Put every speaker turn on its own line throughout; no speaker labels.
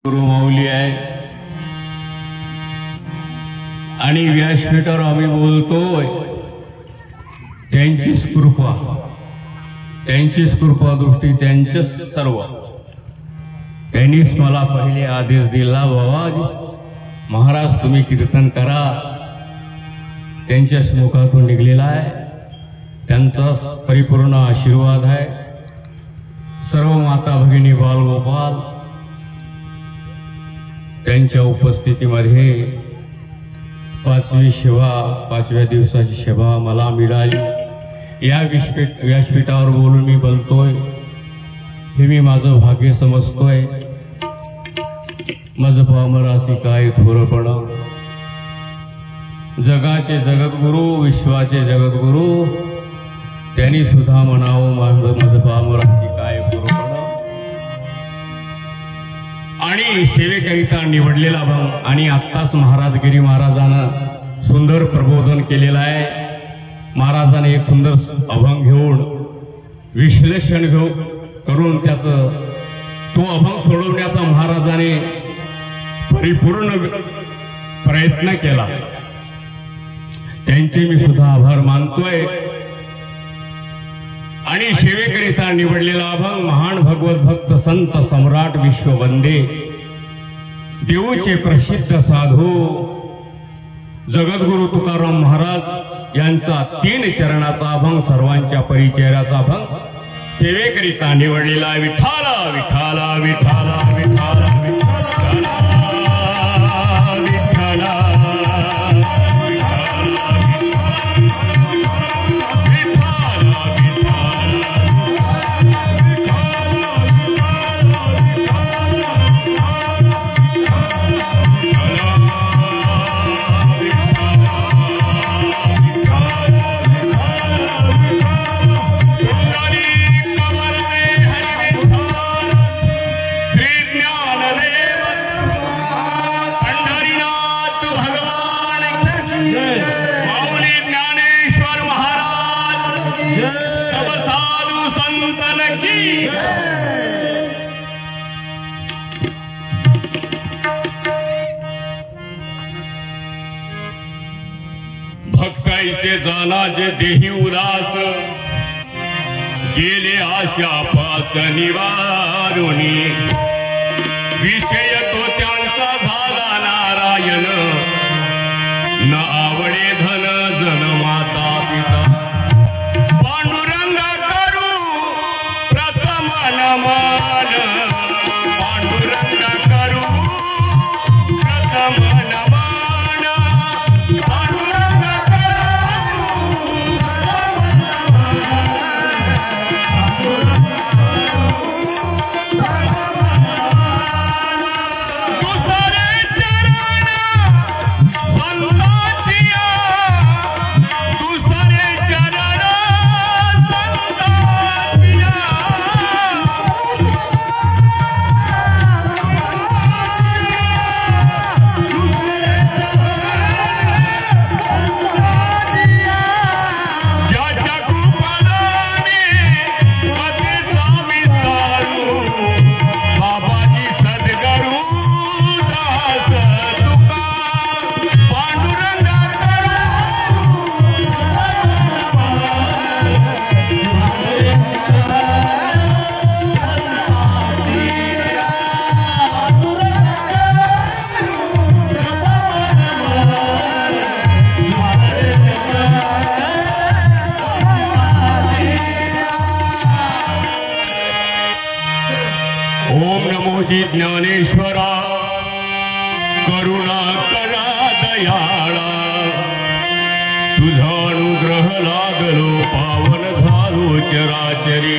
गुरुमाऊली आहे आणि व्यासपीठावर आम्ही बोलतोय त्यांचीच कृपा दृष्टी त्यांचंच सर्व. त्यांनीच मला पहिले आदेश दिला, बाबा महाराज तुम्ही कीर्तन करा. त्यांच्याच मुखातून निघलेला आहे, त्यांचा परिपूर्ण आशीर्वाद आहे. सर्व माता भगिनी बालगोपाल त्यांच्या उपस्थितीमध्ये पाचव्या दिवसाची सेवा मला मिळाली. या व्यासपीठावर बोलून मी बोलतोय हे मी माझं भाग्य समजतोय. माझं पामरासी काय थोरपणा. जगाचे जगद्गुरु विश्वाचे जगद्गुरु त्यांनी सुद्धा म्हणावं माझं पामरासी काय थोरपणा. आणि सेवेकरिता निवडलेला भाग आणि आत्ताच महाराजगिरी महाराजानं सुंदर प्रबोधन केलेलं आहे. महाराजाने एक सुंदर अभंग घेऊन विश्लेषण करून त्याचं तो अभंग सोडवण्याचा महाराजाने परिपूर्ण प्रयत्न केला. त्यांचे मी सुद्धा आभार मानतोय. आणि सेवेकरिता निवडलेला अभंग महान भगवत भक्त संत सम्राट विश्ववंदे देऊचे प्रसिद्ध साधू जगद्गुरु तुकाराम महाराज यांचा 3 चरणाचा अभंग, सर्वांच्या परिचयाचा अभंग सेवेकरिता निवडलेला. विठाला विठाला विठाला विठाला भक्ताईचे जानाचे देही उदास गेले आशा पास निवारुनी. विषय तो त्यांचा झाला नारायण, न आवडे धन जन माता पिता. पांडुरंग करू प्रथम नमन, पांडुरंग करू प्रथम नमन. ओम नमो जी ज्ञानेश्वरा, करुणा करा दयाळा. तुझा अनुग्रह लागलो पावन झालो चराचरी.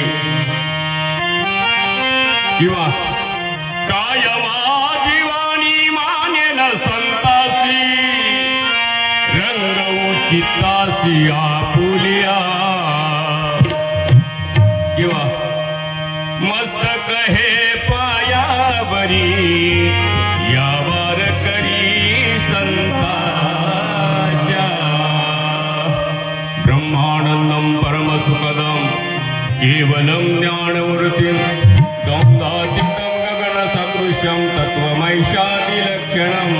किंवा कायमा जीवानी मानेन संतासी, रंगवू चित्तासी आपुलिया. किंवा मस्तक हे यावर करी संताच्या. ब्रह्मानंदम परमसुखदम केवलम ज्ञानवृत्तिं गौदातीतं गगन सदृशं तत्व तत्त्वमैषादिलक्षणम्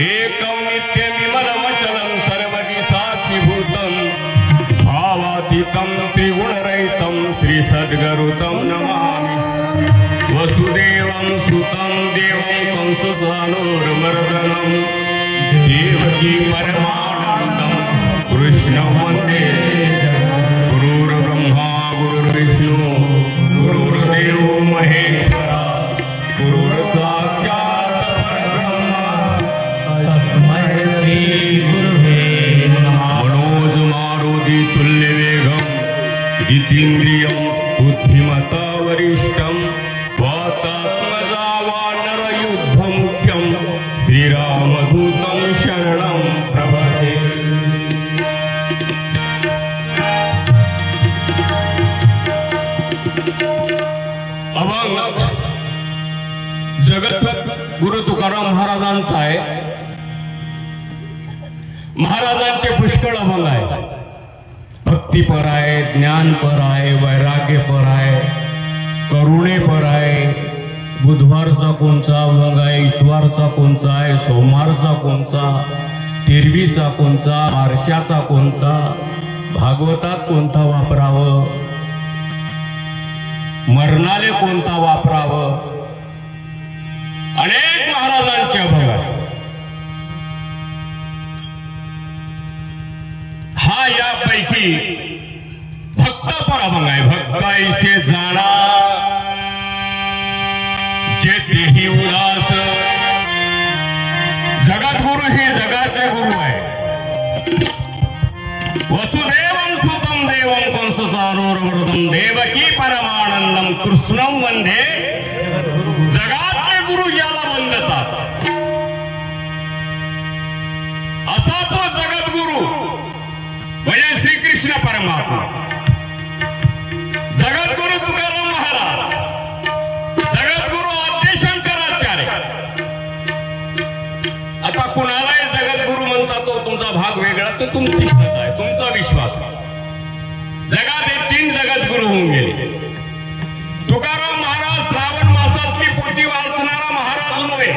एकं नित्यमिमलमचलं सर्वदि साक्षीभूतं भावातीतं त्रिगुणरहितं श्रीसद्गुरुतं नमामि। वसुदेवं सुतं देवं कंसचाणूरमर्दनं देवकी परमानन्दं कृष्णं वन्दे। गुरुर्ब्रह्मा गुरुर्विष्णु गुरुर्देवो महेश्वरा गुरुर्साक्षात् परब्रह्म तस्मै श्रीगुरुवे नमः। मनोजमारुतितुल्यवेगं जितेन्द्रियं बुद्धिमता वरिष्ठं वातात्मजा वानरयुद्धमुख्यं श्रीरामदूतं शरणं प्रपद्ये। अभंग जगत गुरु तुकाराम महाराजांचा आहे। महाराजांचे पुष्कळ अभंग आहे। भक्तीपर आहे, ज्ञानपर आहे, वैराग्यपर आहे, करुणेपर आहे। बुधवारचा कोणचा अभंग आहे, इतवारचा कोणचा आहे, सोमवारचा कोणचा, तेरवीचा कोणचा, आरशाचा कोणता, भागवतात कोणता वापरावं, मरणाले कोणता वापरावं, अनेक महाराजांचे अभंग आहे। हा यापैकी भक्तपर अभंग आहे। भक्ताईसे जाणा जे तेही उदास। जगद्गुरु हे जगाचे गुरु आहे। वसुदेवं सुतं देवं कंसचाणूरमर्दनं देवकी परमानंदं कृष्णं वंदे। जगातले गुरु याला वंदतात असा तो जगद्गुरु म्हणजे श्रीकृष्ण परमात्मा। जगद्गुरु तुकाराम महाराज, जगद्गुरु आद्यशंकराचार्य। आता कुणालाही जगद्गुरु म्हणता तो तुमचा भाग वेगळा, तो तुमची श्रद्धा आहे, तुमचा विश्वास आहे। जगात हे 3 जगद्गुरु होऊन गेले। तुकाराम महाराज श्रावण मासातली पोथी वाचणारा महाराज नव्हे।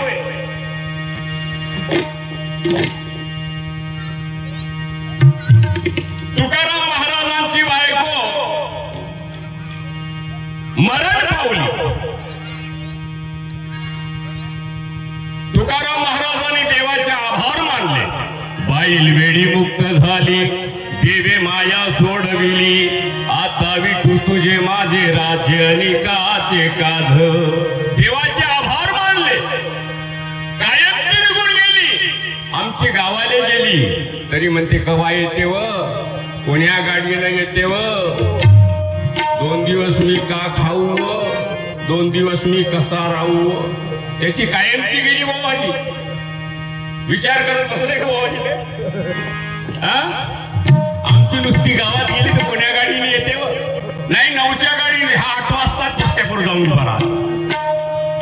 तुकाराम महाराजांची बायको मरण पावली। तुकाराम महाराजांनी देवाचे आभार मानले। बाईल वेडी मुक्त झाली, देवे माया सोडविली। आता विठू तुझे माझे राज्य निकाचे काध। देवाचे आभार मानले। कायमची निघून गेली, आमची गावाले गेली तरी म्हणते कवा येते व, कोण्या गाडीनं येते व, 2 दिवस मी का खाऊ व, 2 दिवस मी कसा राहू व। त्याची कायमची गेली भावाजी। विचार करत बसले का भावाजी ते? आमची नुसती गावात गेली तर कोण्या गाडीने येते व, नाही 9च्या गाडीने, हा 8 वाजता रस्त्यावर जाऊन बरा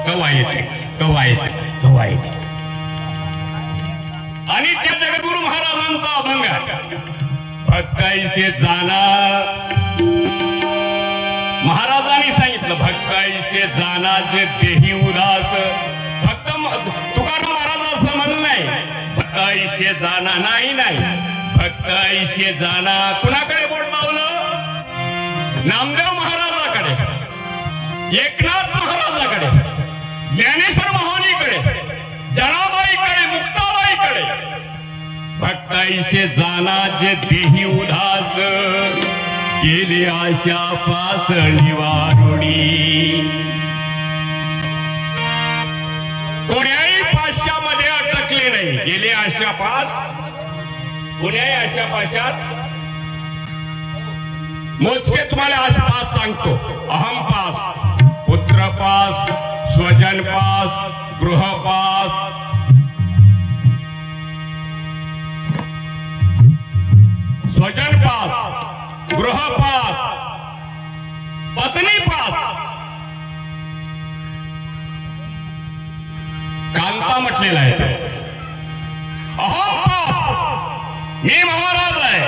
कवा येते, कवा येते, कवा येते। आणि त्या जगद्गुरु महाराजांचा अभंग भक्ताईसे जाना। महाराजांनी सांगितलं भक्ताईसे जाना जे देही उदास। भक्त तुकाराम महाराज असं म्हणलं नाही भक्ताईसे जाना, नाही नाही, भक्ताईसे जाना। कुणाकडे बोट लावलं? नामदेव महाराजाकडे, एकनाथ महाराजाकडे, ज्ञानेश्वर महानीकडे, जनाबाईकडे, मुक्ताबाईकडे। भक्ताईसे जाना जे देही उदास, गेले आशा पास निवारुणी। कोण्याही पाशामध्ये अटकले नाही, गेले आशा पास, कोण्याही आशा पाशात। मोजके तुम्हाला आसपास सांगतो। अहम पास, पुत्र पास, स्वजन पास, गृह पास, स्वजन पास, गृह पास, पत्नी पास, कांता म्हटलेला आहे। अहम पास, मी महाराज आहे,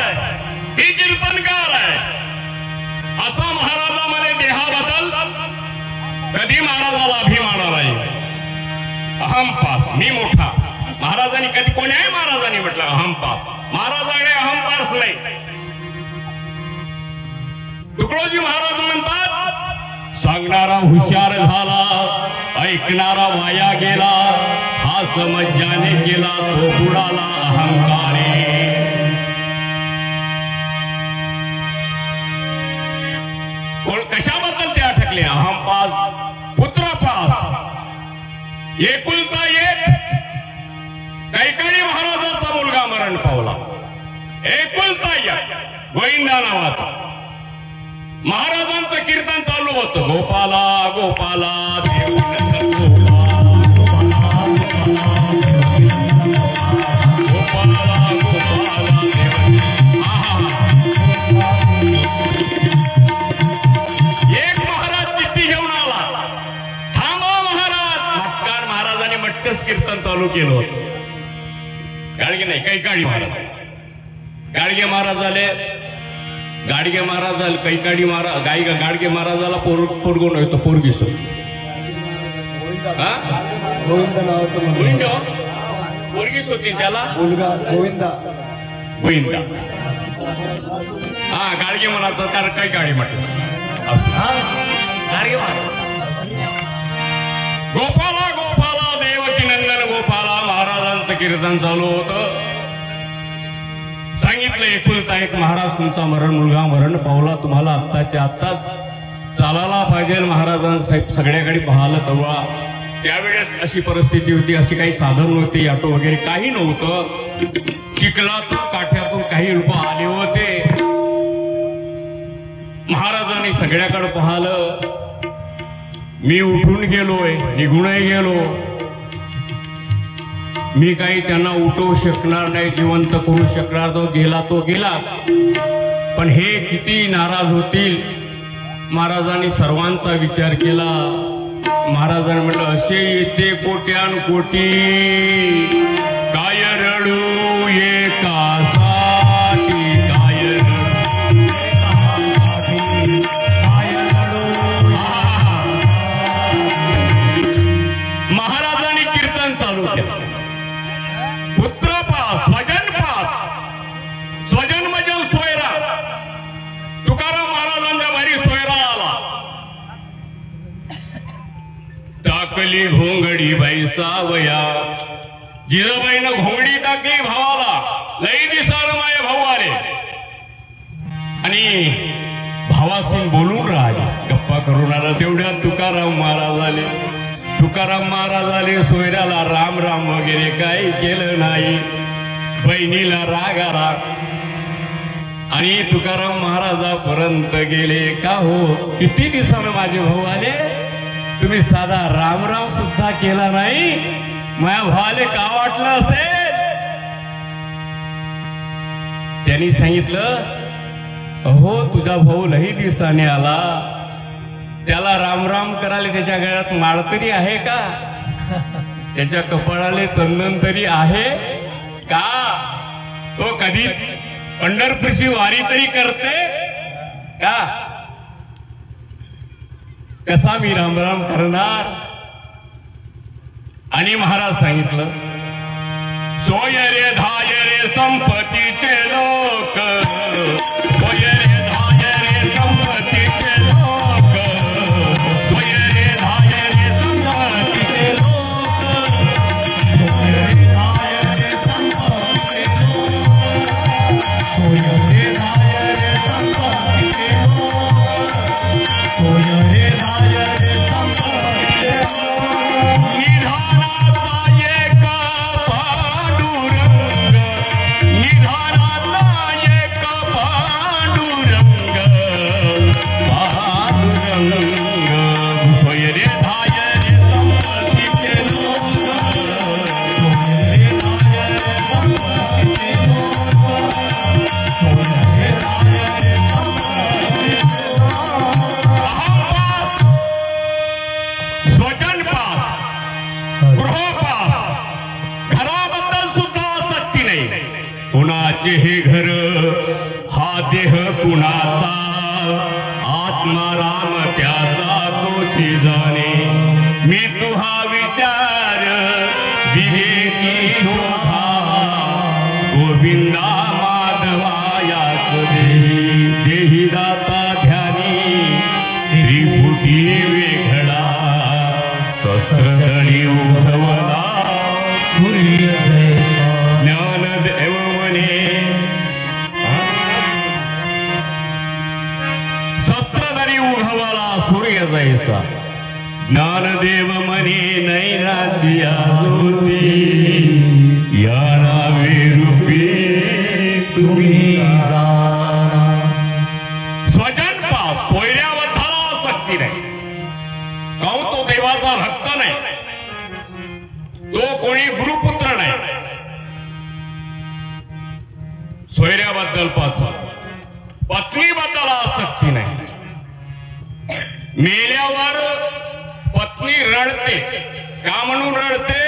मी कीर्तनकार आहे, असा महाराजामध्ये देहाबद्दल कधी महाराजाला अभिमान आला। अहमपास, मी मोठा. महाराजांनी कधी कोण्याही महाराजांनी म्हटलं अहमपास. महाराजांकडे अहमपास नाही. तुकडोजी महाराज म्हणतात, सांगणारा हुशार झाला, ऐकणारा वाया गेला, हा समज्याने केला तो बुडाला अहंकारे. कोण कशाबद्दल ते अटकले? अहमपास, पुत्रपास. एकुलता एक कैकाडी महाराजांचा मुलगा मरण पावला. एकुलता एक गोविंदा नावाचा. महाराजांचं कीर्तन चालू होतं, गोपाला गोपाला एक महाराज चिठ्ठी घेऊन आला, थांबा महाराज. मटकार महाराजांनी मटकच कीर्तन चालू केलं होतं. गाडगे नाही, कैकाडी महाराज. गाडगे महाराज आले. गाडगे महाराज झाले, कैकाडी महाराज गाडगे महाराजाला पोरगोन होतो, पोरगीस
गोविंद नावाचं
गोविंद पोरगीस होती त्याला
मुलगा गोविंदा.
गोविंदा हा गाडगे महाराज तर कैकाडी म्हटलं. गाडगे महाराज गोपाला गोपाला देवकी नंदन गोपाला. महाराजांचं कीर्तन चालू होतं. सांगितलं एकुलता एक महाराज तुमचा मुलगा मरण पावला, तुम्हाला आत्ताच्या आत्ताच चालायला पाहिजे. महाराजांसाहेब सगळ्याकडे पाहायला तेव्हा त्यावेळेस अशी परिस्थिती होती, अशी काही साधन नव्हते, ऑटो वगैरे काही नव्हतं. चिखलातून काठ्यातून काही लोक आले होते. महाराजांनी सगळ्याकडे पाहिलं. मी उठून गेलोय, निघूनही गेलो. मी काही त्यांना उठवू शकणार नाही, जिवंत करू शकणार. तो गेला. पण हे किती नाराज होतील. महाराजांनी सर्वांचा विचार केला. महाराजांनी म्हटलं, असे येते कोट्यान कोटी, काय रडू एकासाठी, काय महाराजांनी कीर्तन चालू केलं. पुत्रपास, स्वजनपास. स्वजन म्हणजे सोयरा. तुकाराम महाराजांच्या भारी सोयरा आला. टाकली घोंगडी बाई सावया. जिजाबाईनं घोंगडी टाकली भावाला. लई दिसानं माझे भाऊ आले आणि भावाशी बोलून राहिले, गप्पा करून आला. तेवढ्यात तुकाराम महाराज आले. तुकाराम महाराज आले. सोयऱ्याला राम राम वगैरे काही केलं नाही. बहिणीला राग आला आणि तुकाराम महाराजापर्यंत गेले. का हो, किती दिवसानं माझे भाऊ आले, तुम्ही साधा राम राम सुद्धा केला नाही. माझ्या भावाले का वाटलं असेल? त्यांनी सांगितलं, अहो तुझा भाऊ लई दिवसाने आला, त्याला राम राम करायला त्याच्या गळ्यात माळ तरी आहे का? त्याच्या कपाळाले चंदन तरी आहे का? तो कधी पंढरपूरची वारी तरी करते का? कसा मी राम राम करणार? आणि महाराज सांगितलं, सोय रे धाय रे संपत्तीचे लोक, सोय रे धाय रे संपत्तीचे लोक, सोय रे धाय रे संपत्तीचे लोक, सोय रे धाय रे संपत्तीचे लोक, सोय रे धाय रे संपत्तीचे लोक, सोय रे धाय रे संपत्तीचे लोक. कुणाचे हे घर, हा देह कुणाचा, आत्मा राम त्याचा तोची जाणे. मी तुहा विचार विवेकी शोधा गोविंदा माधवायास देही दाता ध्यानी त्रिपुटी वेघडा शस्त्रदळी उभवला सूर्य जैसा ज्ञानदेव म्हणे शस्त्रधरी उभवला सूर्य जैसा ज्ञानदेव म्हणे नैराजिया ज्योती या नावे रूपी तुम्ही स्वजनपा सोयऱ्याबद्दल आसक्ती नाही काहून तो देवाचा भक्त नाही तो कोणी गुरुपुत्र नाही सोयऱ्याबद्दल पाचवा पत्नीबद्दल आसक्ती नाही मेल्यावर पत्नी रडते का म्हणून रडते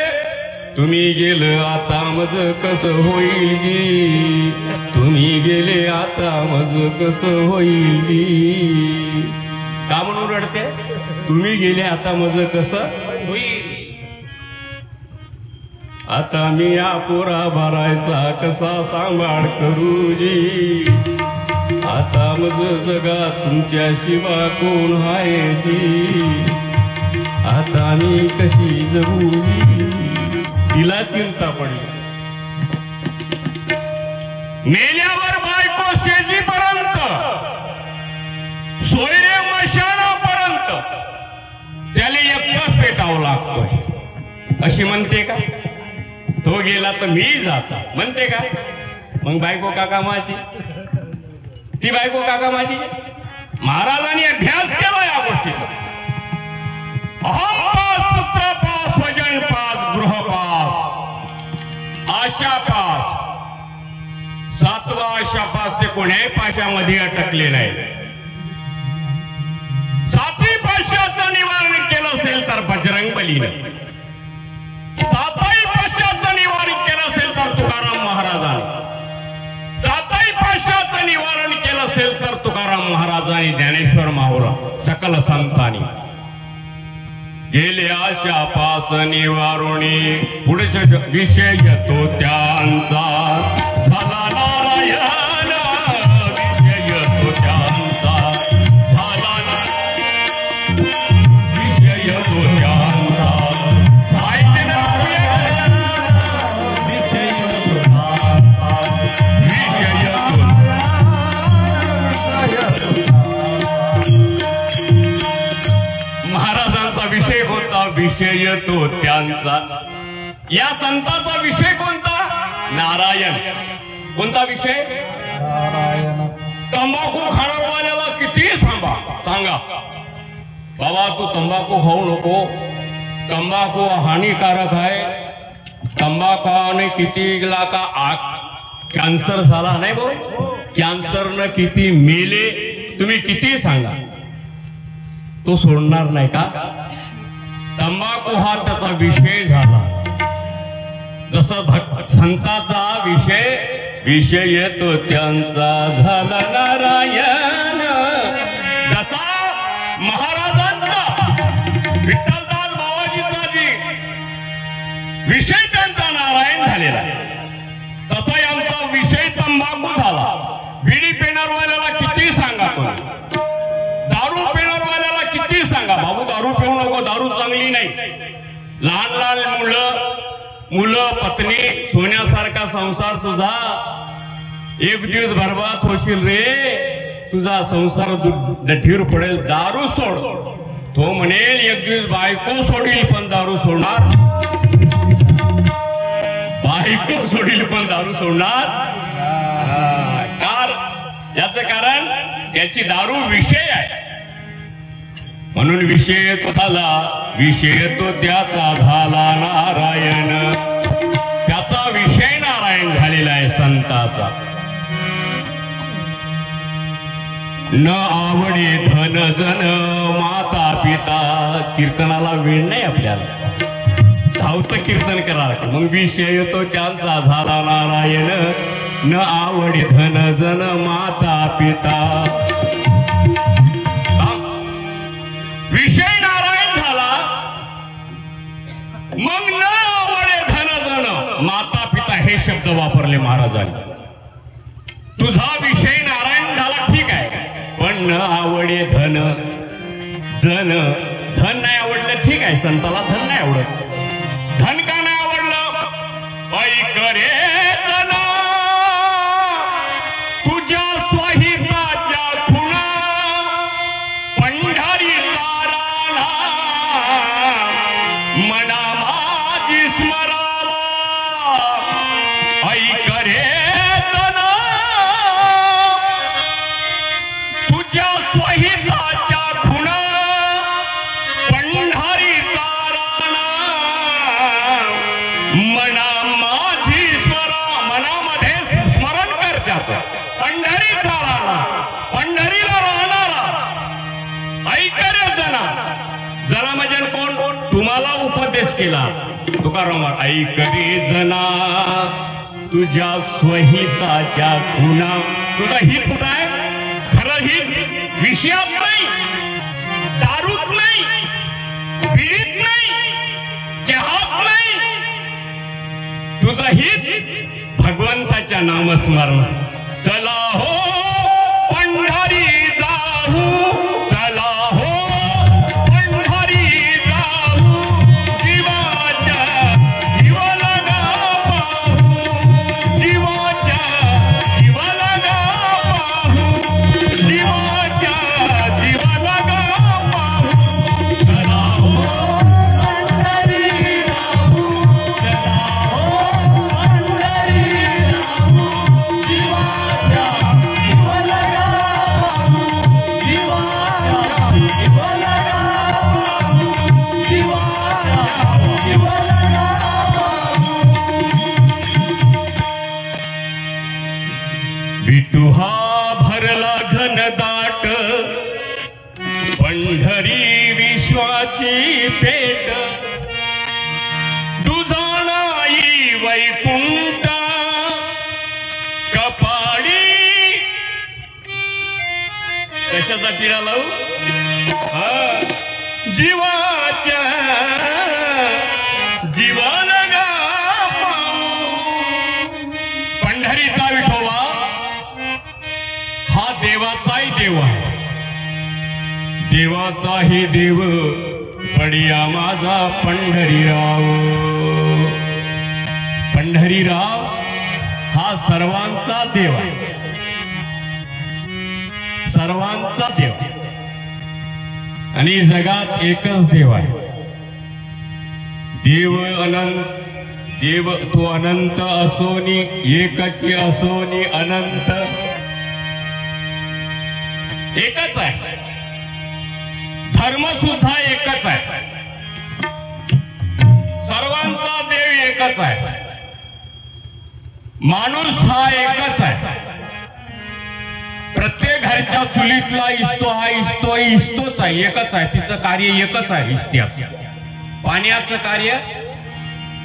तुम्ही गेले आता मज कसं होईल जी तुम्ही गेले आता मज कसं होईल जी का म्हणून रडते तुम्ही गेले आता मज कसं होईल आता मी या पोरा भरायचा कसा सांभाळ करू जी आता मज जगा तुमच्या शिवा कोण आहे जी आता मी कशी जगू तिला चिंता पडली मेल्यावर बायको शेजीपर्यंत सोयरे मशानापर्यंत त्याला एकटाच पेटावं लागतोय अशी म्हणते का तो गेला तर मी जाता म्हणते का मग बायको काका माझी ती बायको काका माझी महाराजांनी अभ्यास केला या गोष्टीचा अहम पास पुत्र पास स्वजन पास गृह पास आशा पास सातवा आशा पास ते कोण्याही पाशामध्ये अटकले नाही सातवी पाशाचं निवारण केलं असेल तर बजरंग बलीनं सातही पाशाचं निवारण केलं असेल तर तुकाराम महाराजांनी सातही पाशाचं निवारण केलं असेल तर तुकाराम महाराजांनी ज्ञानेश्वर माऊला सकल संतांनी गेले आशा पास निवारुणी पुढच्या विषय तो त्यांचा झाला नारायण विषय तो त्यांचा झाला विषय तो त्यांचा महाराजांचा विषय कोणता विषय तो त्यांचा या संतांचा विषय कोणता नारायण कोणता विषय
नारायण
तंबाखू खाणारवाल्याला किती सांगा बाबा तू तंबाखू खाऊ नको तंबाखू हानिकारक आहे तंबाखूने किती लाखा कॅन्सर झाला नाही भाऊ कॅन्सरनं किती मेले तुम्ही किती सांगा तो सोडणार नाही का तंबाखू हा त्याचा विषय झाला जसं संताचा विषय तो त्यांचा झाला नारायण जसा महाराजांचा विठ्ठलदास बाबाजीचा जी विषय त्यांचा नारायण झालेला तसा यांचा विषय तंबाखू झाला बिडी पेणारवाल्याला किती सांगा कोणी दारू पेणारवाल्याला किती सांगा बाबू दारू पिऊ नको दारू चांगली नाही लहान लहान मुलं पत्नी सोन्यासारखा संसार तुझा एक दिवस बर्बाद होशील रे तुझा संसार ढीर पडेल दारू सोड तो म्हणेल एक दिवस बायको सोडील पण दारू सोडणार बायको सोडील पण दारू सोडणार याचं कारण त्याची दारू विषय आहे म्हणून विषय तो झाला विषय तो त्याचा झाला नारायण त्याचा विषय नारायण झालेला आहे संताचा न आवडे धन जन माता पिता कीर्तनाला वेळ नाही आपल्याला धावतं कीर्तन करा मग विषय तो त्यांचा झाला नारायण न आवडे धन जन माता पिता विषय नारायण झाला मग न आवडे धन माता पिता हे शब्द वापरले महाराजांनी. तुझा विषय नारायण झाला ठीक आहे, पण न आवडे धन जन. धन नाही आवडलं ठीक आहे, संताला धन नाही आवडत. धन का नाही आवडलं? ऐक रे जना तुझ्या स्वहिताच्या खुणा पंढरीचा राणा मना माझी स्मरावा. ऐक रे जना तुझ्या स्वहिताच्या खुणा पंढरीचा राणा मना माझी मनामध्ये स्मरण कर त्याचं. पंढरीचा राणा, पंढरीला राहणारा. ऐक रे जना. जना म्हणजे कोण? तुम्हाला उपदेश केला तुकाराम. ऐक रे जना तुझ्या स्वहिताच्या खुणा. तुझा हित कुठं आहे? खरं हित विषयात नाही, दारूत नाही, पीडित नाही, चहात नाही. तुझं हित भगवंताच्या नामस्मरण. चला हो पंढरी जाऊ, चला हो पंढरी जाऊ, जीवाच्या जीवाला गा पाहू, जीवाच्या जीवाला गा पाहू, जीवाच्या जीवाला गा पाहू. चला हो पंढरी जाऊ, चला हो पंढरी जाऊ, जीवाच्या जीवाला गा पाहू, जीवाच्या जीवाला गा पाहू, जीवाच्या जीवाला गा पाहू. विठू हा भरला घनदाट पंढरी विश्वाची पेट. दुधाणाई वैकुंठ कपाळी. कशासाठी लावू? जीवाच्या जीवाला गा पाहू. पंढरीचा विठोबा हा देवाचाही देव आहे. देवाचाही देव बडिया माझा पंढरीराव. पंढरीराव हा सर्वांचा देव आहे, सर्वांचा देव. आणि जगात एकच देव आहे. देव अनंत, देव तो अनंत असोनी, एकची असोनी अनंत. एकच आहे. धर्म सुद्धा एकच आहे. सर्वांचा देव एकच आहे. माणूस हा एकच आहे. प्रत्येक घरच्या चुलीतला इस्तो हा इस्तो इस्तोच आहे, एकच आहे. तिचं कार्य एकच आहे. इस्त्याचं पाण्याचं कार्य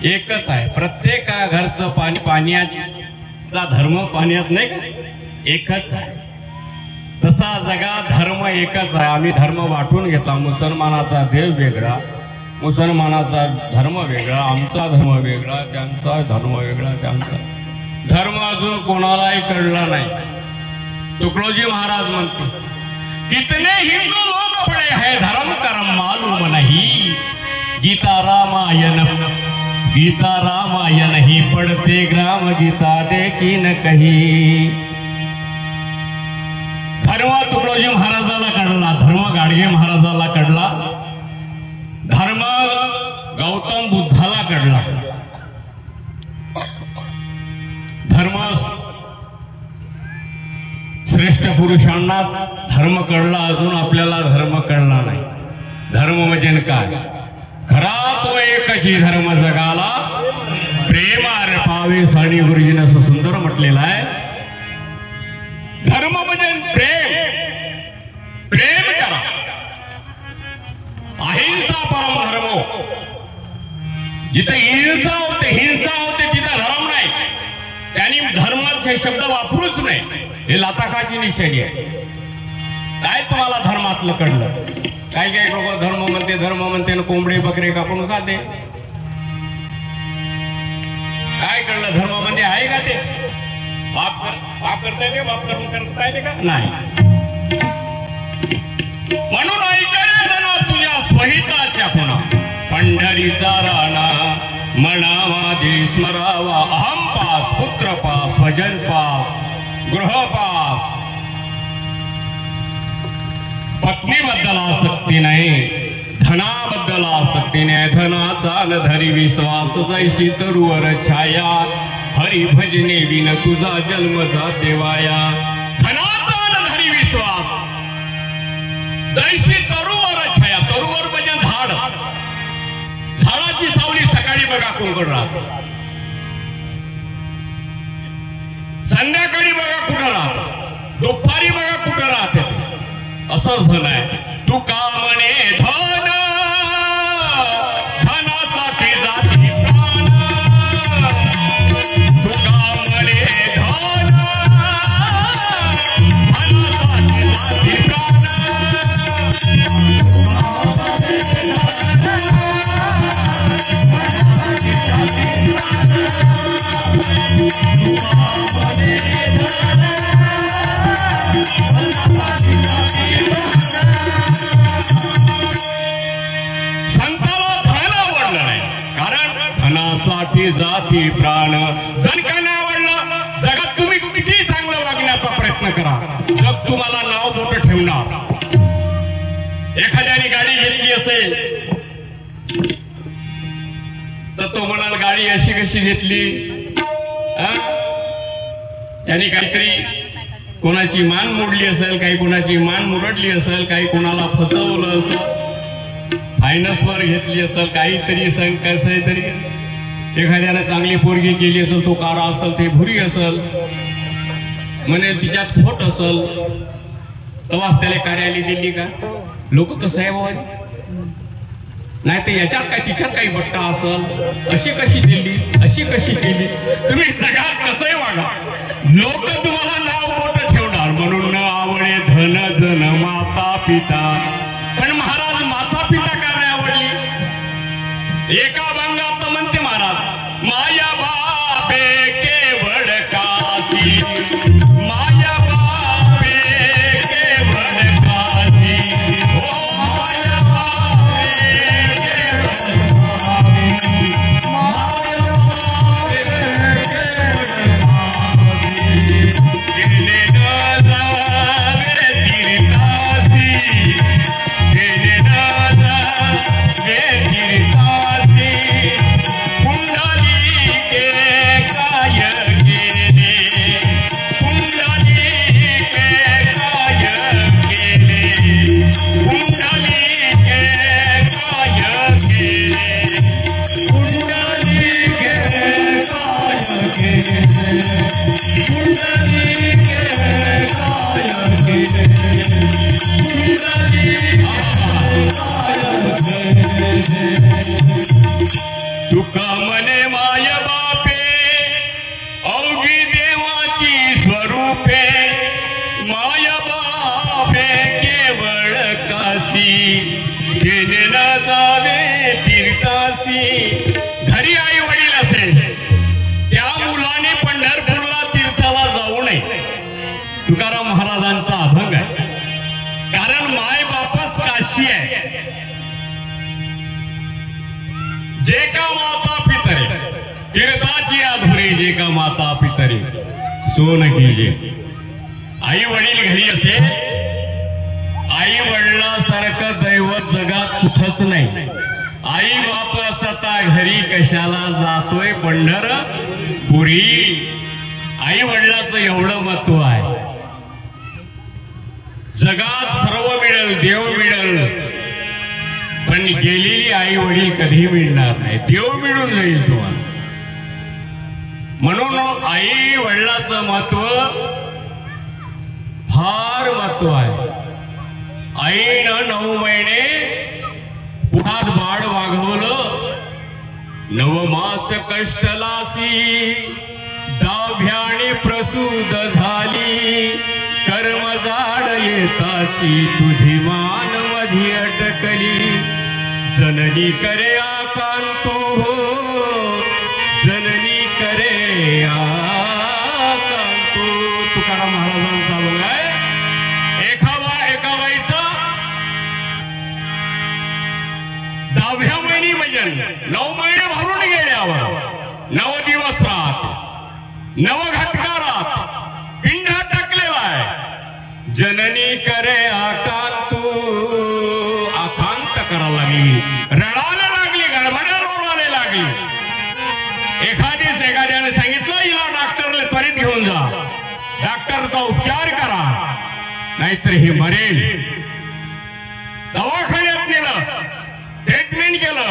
एकच आहे. प्रत्येक घरचं पाणी, पाण्याचा धर्म पाण्यात नाही का एकच आहे. तसा जगात धर्म एकच आहे. आम्ही धर्म वाटून घेता. मुसलमानाचा देव वेगळा, मुसलमानाचा धर्म वेगळा, आमचा धर्म वेगळा, त्यांचा धर्म वेगळा, त्यांचा धर्म अजून कोणालाही कळला नाही. तुकडोजी महाराज म्हणते, कितने हिंदू लोग पड़े हैं धर्म कर्म मालूम नहीं. गीता रामायण, गीता रामायण ही पढ़ते ग्राम गीता देखी न कही. धर्म तुकडोजी महाराजाला कळला, धर्म गाडगे महाराजाला कळला, धर्म गौतम बुद्धाला कळला. धर्म श्रेष्ठ पुरुषांना धर्म कळला, अजून आपल्याला धर्म कळला नाही. धर्म म्हणजे काय? घरात तो एकची धर्म जगाला प्रेमार पावे. साडी गुरुजीने असं सुंदर म्हटलेलं आहे. धर्म म्हणजे प्रेम. प्रेम करा. अहिंसा परम धर्म. जिथे हिंसा होते, हिंसा होते तिथे धर्म नाही. त्यांनी धर्माचे शब्द वापरूच नाही. हे लाताकाची निशाणी आहे. काय तुम्हाला धर्मातलं कळलं? काही काही लोक धर्म म्हणते, धर्म म्हणते, कोंबडे बकरे कापून खाते. काय कळलं धर्मामध्ये आहे का ते? पाप करता येते, पाप करून करता येते का? नाही. म्हणून ऐकले जण तुझ्या स्वहिताच्या पुन्हा पंढरीचा राणा मनामध्ये स्मरावा. अहम पास, पुत्र पास, स्वजन पास, गृह पास. पत्नीबद्दल आसक्ती नाही, धनाबद्दल आसक्ती नाही. धनाचा न धरी विश्वास जैशी तरुवर छाया. हरी भजने विन तुझा जन्म जाते वाया. धनाचा न धरी विश्वास जैशी तरुवर छाया. तरुवर म्हणजे झाड. झाडाची सावली सकाळी बघा कोणकडे राहते, संध्याकाळी बघा कुठं राहते, दुपारी बघा कुठं राहते. असंच धन आहे. तू का म्हणे धन, धनासाठी जाती प्राण. तू का म्हणे धन, धनासाठी जाती प्राण. धनासाठी जाती प्राण. जण का नाही आवडलं, जगात तुम्ही किती चांगलं वागण्याचा प्रयत्न करा, जग तुम्हाला नाव मोठं ठेवणार. एखाद्याने गाडी घेतली असेल तर तो म्हणाल गाडी अशी कशी घेतली, त्याने काहीतरी कोणाची मान मोडली असेल, काही कोणाची मान मुरडली असेल, काही कोणाला फसवलं असेल, फायनान्सवर घेतली असेल, काहीतरी कसं तरी. एखाद्याने चांगली पोरगी केली असेल, तो कारा असेल ते भुरी असेल, म्हणे तिच्यात खोट असेल, तेव्हाच त्याला कार्यालय दिली का? लोक कसं आहे बाबा, नाही तर याच्यात काय तिच्यात काही बट्टा असेल, अशी कशी दिली, अशी कशी केली. तुम्ही जगात कसंही वागा, लोक तुम्हाला नाव मोठं ठेवणार. म्हणून न आवडे धन जन माता पिता. पण महाराज माता पिता का नाही आवडली? एका भांगात म्हणते महाराज, माया बापे केवळ कासी. माया बापे केवळ कासी. हो माया बापे तुका म्हणे माय बापे अवघी देवाची स्वरूपे. माय बापे केवळ काशी. गेले न जावे तीर्थासी. घरी आई वडील असेल त्या मुलाने पंढरपूरला तीर्थाला जाऊ नये. तुकाराम महाराजांचा अभंग आहे. कारण माय बापच काशी आहे. जे का माता पितरे तीर्थाची अधुरे. जे का माता पितरे सोन कीजे. आई वडील घरी असेल, आई वडिलासारखं दैवत जगात कुठंच नाही. आई बाप असता घरी कशाला जातोय पंढरपुरी. आई वडिलाचं एवढं महत्व आहे. जगात सर्व मिळेल, देव मिळेल, पण गेलेली आई वडील कधी मिळणार नाही. देव मिळून जाईल तुम्हाला. म्हणून आई वडिलाचं महत्व फार महत्व आहे. आईनं 9 महिने पुढात बाळ वागवलं. 9 मास कष्टलासी. दाभ्याने प्रसूद झाली. कर्मजाड येताची तुझी मान मधी अटकली. जननी करे आकांतो हो. जननी करे नवघटकारात पिंड टाकलेला आहे. जननी करे आकांत करायला लागली, रडायला लागली, गडबड्या रोडायला लागली. एखाद्याने सांगितलं हिला डॉक्टरला त्वरित घेऊन जा, डॉक्टरचा उपचार करा, नाहीतर हे मरेल. दवाखान्यात नेलं, ट्रीटमेंट केलं.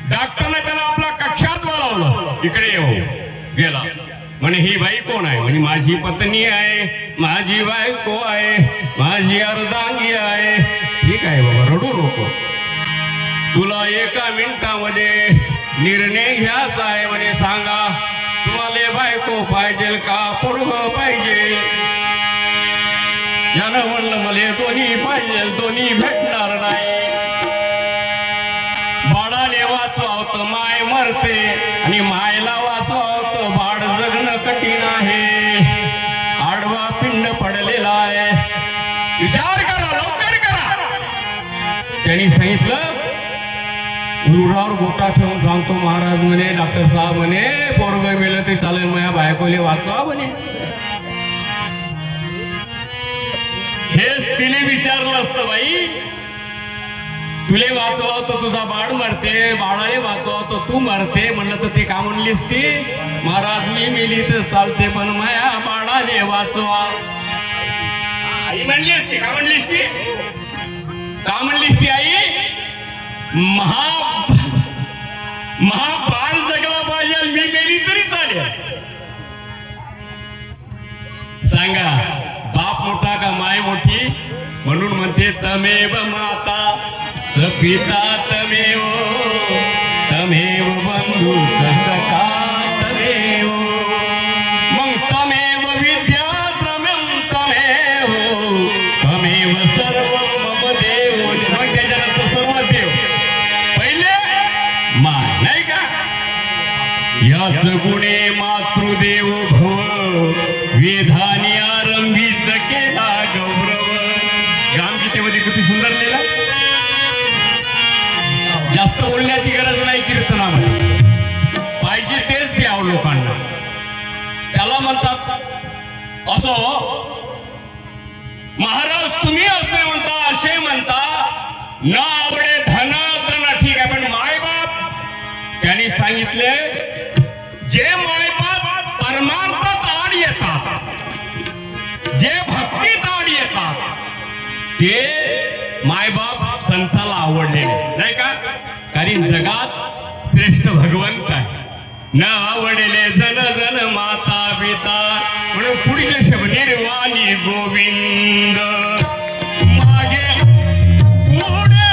डॉक्टरने त्याला आपला कक्षात बोलावलं, इकडे येऊ. गेला. म्हणे ही बाई कोण आहे? म्हणजे माझी पत्नी आहे, माझी बायको आहे, माझी अर्धांगी आहे. ठीक आहे बाबा, रडू नको, तुला एका मिनिटामध्ये निर्णय घ्यायचा आहे. म्हणे सांगा, तुम्हाला बायको पाहिजे का पोरगं पाहिजे? यानं म्हणलं मला दोन्ही पाहिजे, दोन्ही भेटणार नाही. बाळाने वाचवावं तर माय मरते, आणि मायला वाचवावं तर बाळ जगणं कठीण आहे. आडवा पिंड पडलेला आहे, विचार करा, लवकर करा. त्यांनी सांगितलं, उरावर गोटा ठेवून सांगतो महाराज म्हणे, डॉक्टर साहेब म्हणे पोरगं मेलं ते चालेल, माझ्या बायकोले वाचवा म्हणे. हेच तिने विचारलं असतं, बाई तुले वाचवावं तर तुझा बाळ मरते, बाळाले वाचवावं तर तू मरते. म्हणलं तर ते का म्हणलीस ती? महाराज मी मेली तर चालते, पण माया बाळाले वाचवा. आई म्हणलीस ती, का म्हणलीस ती? का म्हणलीस ती आई? बाळ जगला पाहिजे, मी मेली तरी चालेल. सांगा, बाप मोठा का माय मोठी? म्हणून म्हणते तमेव माता च पिता तमेव, तमेव बंधू च सखा तमेव, मग तमेव विद्या तमेव, तमेव सर्व मम देव. मग त्याच्यानंतर सर्व देव, पहिले माय, नाही का? याच गुणे मातृदेव भव, वेदानी आरंभीच केला गौरव. ग्रामगीतेमध्ये किती सुंदर लिहिला. जास्त बोलण्याची गरज नाही कीर्तनामध्ये, पाहिजे तेच द्यावं लोकांना. त्याला म्हणतात असो महाराज, तुम्ही असे म्हणता, असे म्हणता, न आवडे धन तर ना ठीक आहे, पण मायबाप त्यांनी सांगितले, जे मायबाप परमार्थात आड येतात, जे भक्तीत आड येतात, ते मायबाप संताला आवडले नाही का? कारण जगात श्रेष्ठ भगवंत आहे. न आवडले जन जन माता पिता, म्हणून पुढचे शब्द निर्वाणी गोविंद. मागे पुढे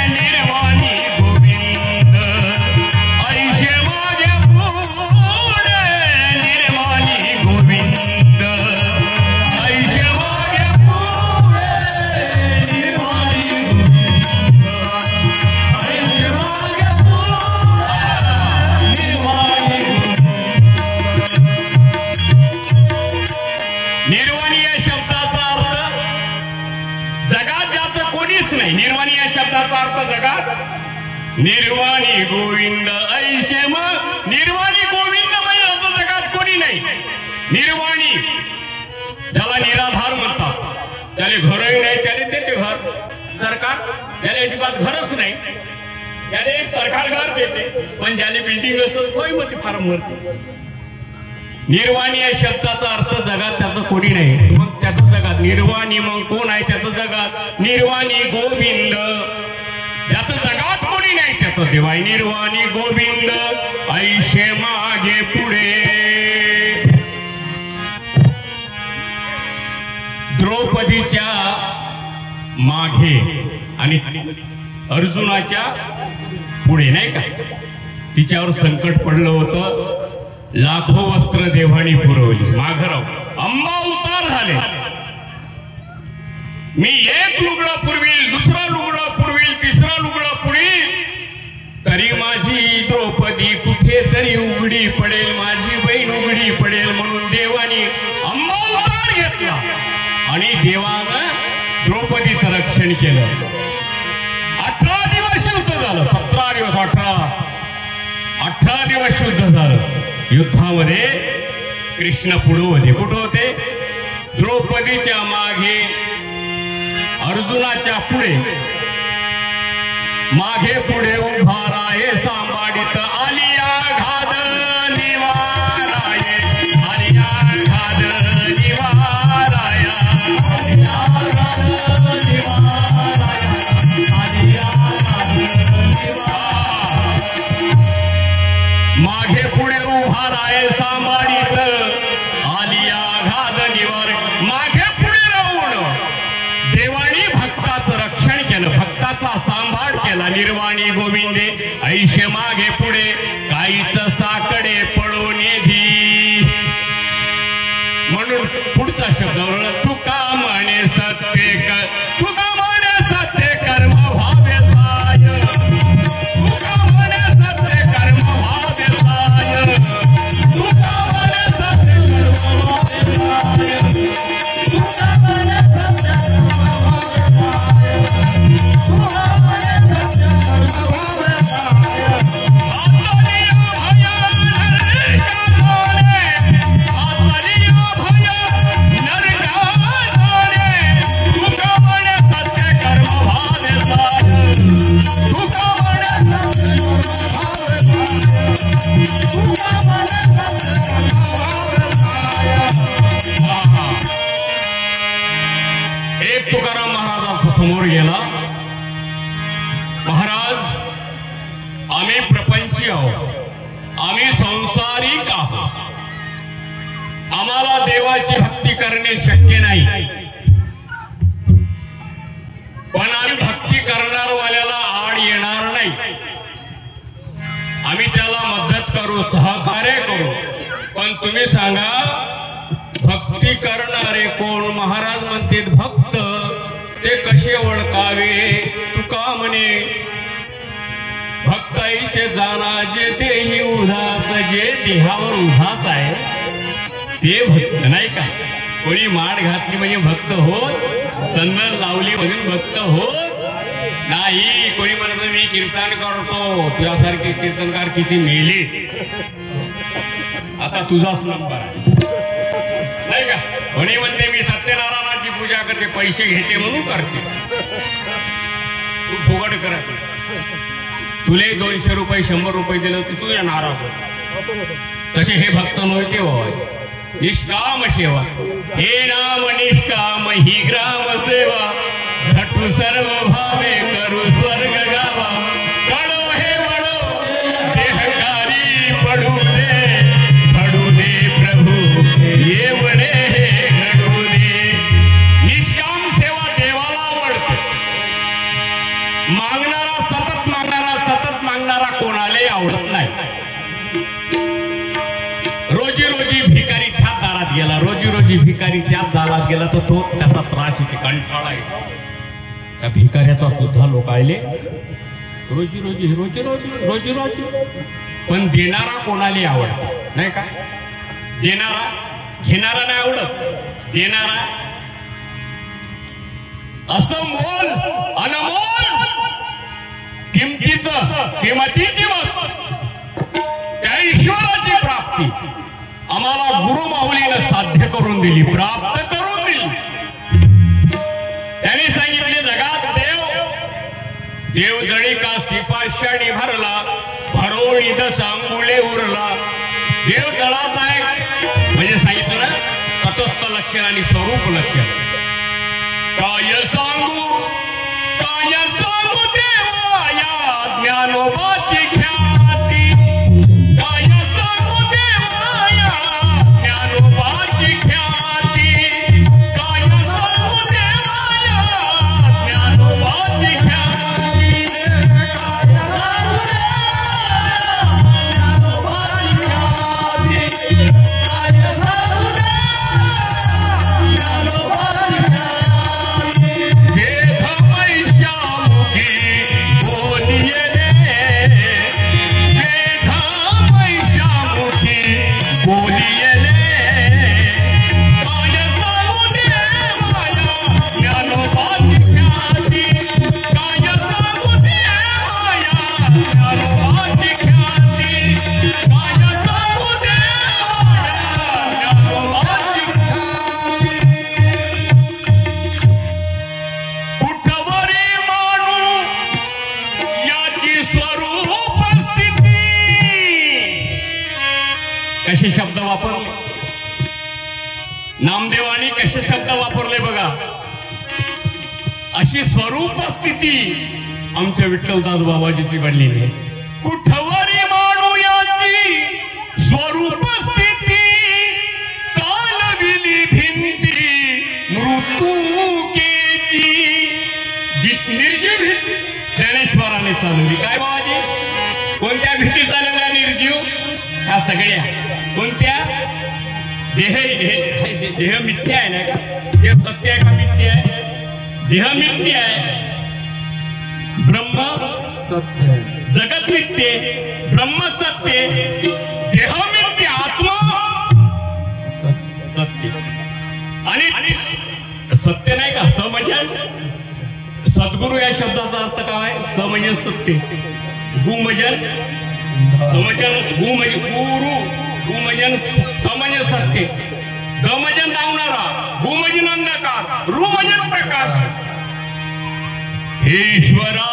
निर्वाणी गोविंद, ऐशे मागे पुढे निर्वाणी गोविंद, ऐशे मागे पुढे निर्वाणी गोविंद, ऐशे मागे पुढे निर्वाणी. निर्वाणी या शब्दाचा अर्थ जगात ज्याचं कोणीच नाही. निर्वाणी या शब्दाचा अर्थ जगात निर्वाणी गोविंद ऐशे, मग निर्वाणी गोविंद म्हणजे असं जगात कोणी नाही. निर्वाणी ज्याला निराधार म्हणतात, त्याला घरही नाही, त्याला देते घर सरकार, त्याला अजिबात घरच नाही, त्याला एक सरकार घर देते, पण ज्याला बिल्डिंग असेल तोही मग ती फार्म भरते. निर्वाणी या शब्दाचा अर्थ जगात त्याचं कोणी नाही, मग त्याचं जगात निर्वाणी. मग कोण आहे त्याचं जगात? निर्वाणी गोविंद. ज्याचं जगात कोणी नाही त्याचं देव आहे निर्वाणी गोविंद. ऐशे मागे पुढे. द्रौपदीच्या मागे आणि अर्जुनाच्या पुढे नाही का, तिच्यावर संकट पडलं होतं. लाखो वस्त्र देवानी पुरवली. माघराव अंबा उतार झाले. मी एक लुगडा पुरवील, दुसरा लुगडा पुरवील, तिसरा लुगडा पुरवील, तरी माझी द्रौपदी कुठेतरी उघडी पडेल, माझी बहीण उघडी पडेल. म्हणून देवानी अंबा उतार घेतला आणि देवानं द्रौपदीचं रक्षण केलं. 18 दिवस युद्ध झालं. 17 दिवस 18 दिवस युद्ध झालं. युद्धामध्ये कृष्ण पुढे होते. कुठं होते? द्रौपदीच्या मागे, अर्जुनाच्या पुढे. मागे पुढे उभा राहे सांभाळीत आलिया घाद निवाराये, आलिया घाद निवाराया, आलिया घाद निवाराया, आलिया घाद निवाराया. मागे पुढे उभा राहे सांभाळीत आलिया घाद निवार. मागे पुढे राहून देवानी भक्ताचं रक्षण केलं, भक्ताचा सांभाळ केला. निर्वाणी गोविंदे ऐशे मागे पुढे काहीच साकडे पडून धी. म्हणून पुढचा शब्द तुका म्हणे सत्य, तुका म्हणे सत्य कर्म भावे साय, तुका म्हणे सत्य कर्म भावे साय, तुका म्हणे सत्य कर्म भावे साय, तुका म्हणे सत्य कर्म भावे साय, तुका म्हणे सत्य कर्म भावे साय. आतलिया भया नरका जाणे, आतलिया भया नरका जाणे, तुका म्हणे सत्य कर्म भावे साय, तुका म्हणे सत्य कर्म भावे साय, तुका म्हणे सत्य कर्म भावे साय. एक तुकाराम महाराज समोर गेला. महाराज, आम्ही प्रपंची आहोत, आम्ही संसारिक आहोत, आम्हाला देवाची भक्ती करणे शक्य नाही. पण आम्ही भक्ती करणारवाल्याला आड येणार नाही. आम्ही त्याला मदत करू, सहकार्य करू. पण तुम्ही सांगा, भक्ती करणारे कोण? महाराज म्हणते भक्त ते कसे ओळखावे? तुका म्हणे भक्त ऐसे जाना जे देही उदास, जे देहावर उदास आहे ते भक्त. नाही का? कोणी माळ घातली म्हणजे भक्त होत, चंदन लावली म्हणून भक्त होत नाही. कोणी म्हणत मी कीर्तन करतो, तुझ्यासारखे कीर्तनकार किती मेले, आता तुझाच नंबर आहे. नाही का? कोणी म्हणते मी सत्यनारायणाची पूजा करते, पैसे घेते म्हणून करते. तू फुकट करत, तुले 200 रुपये 100 रुपये दिलं तू तुझ्या नाराज होत. तसे हे भक्त नव्हते होय. निष्काम सेवा, हे नाम निष्काम ही ग्राम सेवा, झटू सर्व भावे करू स्वर्ग गावा. कळो हे वडो देहकारी पडू दे, पडू दे प्रभू येवणे घडू दे. निष्काम सेवा देवाला आवडते. मागणारा सतत मागणारा, सतत मागणारा कोणालाही आवडत नाही. रोजी रोजी भिकारी त्याच दारात गेला, रोजी रोजी भिकारी त्याच दारात गेला तर तो त्याचा त्रास येते, कंटाळा येतो. त्या भिकाऱ्याचा सुद्धा लोक आले रोजी रोजी रोजी रोजी रोजी रोजी. पण देणारा कोणाला आवडतो? नाही का? देणारा, घेणारा नाही आवडत. देणारा असं मोल, अनमोल किमतीचं, किंमतीची वस्तू, त्या ईश्वराची प्राप्ती आम्हाला गुरु माऊलीनं साध्य करून दिली, प्राप्त करून दिली. त्यांनी सांगितले जगात देव जणी काष्टी पाषाणी भरला, भरोळी दसांगुले उरला. देव तळात आहे म्हणजे सांगितलं ना, तटस्थ लक्षण आणि स्वरूप लक्षण. काय सांगू, काय सांगू देवा या ज्ञानोबाची ख्याती, काय सांगू देवा या ज्ञानोबाची ख्याती, काय सांगू देवा या ज्ञानोबाची ख्याती, काय सांगू ज्ञानोबाची ख्याती, काय सांगू ज्ञानोबाची ख्याती. हे धमैश्यामुखी बोलिये रे शब्द वापरले, नामदेवानी कसे शब्द वापरले बघा. अशी स्वरूप स्थिती आमच्या विठ्ठलदास बाबाजीची घडली नाही. कुठवरी मानू याची स्वरूप स्थिती, चालविली भिंती मृत्यूकेची. निर्जीव भीती ज्ञानेश्वराने चालवली. काय बाबाजी? कोणत्या भीती चालवल्या निर्जीव? ह्या सगळ्या कोणत्या? देह मिथ्या आहे ना का? हे सत्य आहे का मिथ्या आहे? देह मिथ्या आहे, ब्रह्म
सत्य,
जगत मिथ्ये, ब्रह्म सत्य, देह मिथ्या, आत्मा सत्य. आणि सत्य नाही का? स म्हणजे सद्गुरु या शब्दाचा अर्थ काय? स म्हणजे सत्य, गु म्हणजे समजन, गु म्हणजे गुरु, गु म्हणजे स म्हणजे सत्य, ग म्हणजे लावणारा, गु म्हणजे अंधकार, रु म्हणजे प्रकाश. हे ईश्वरा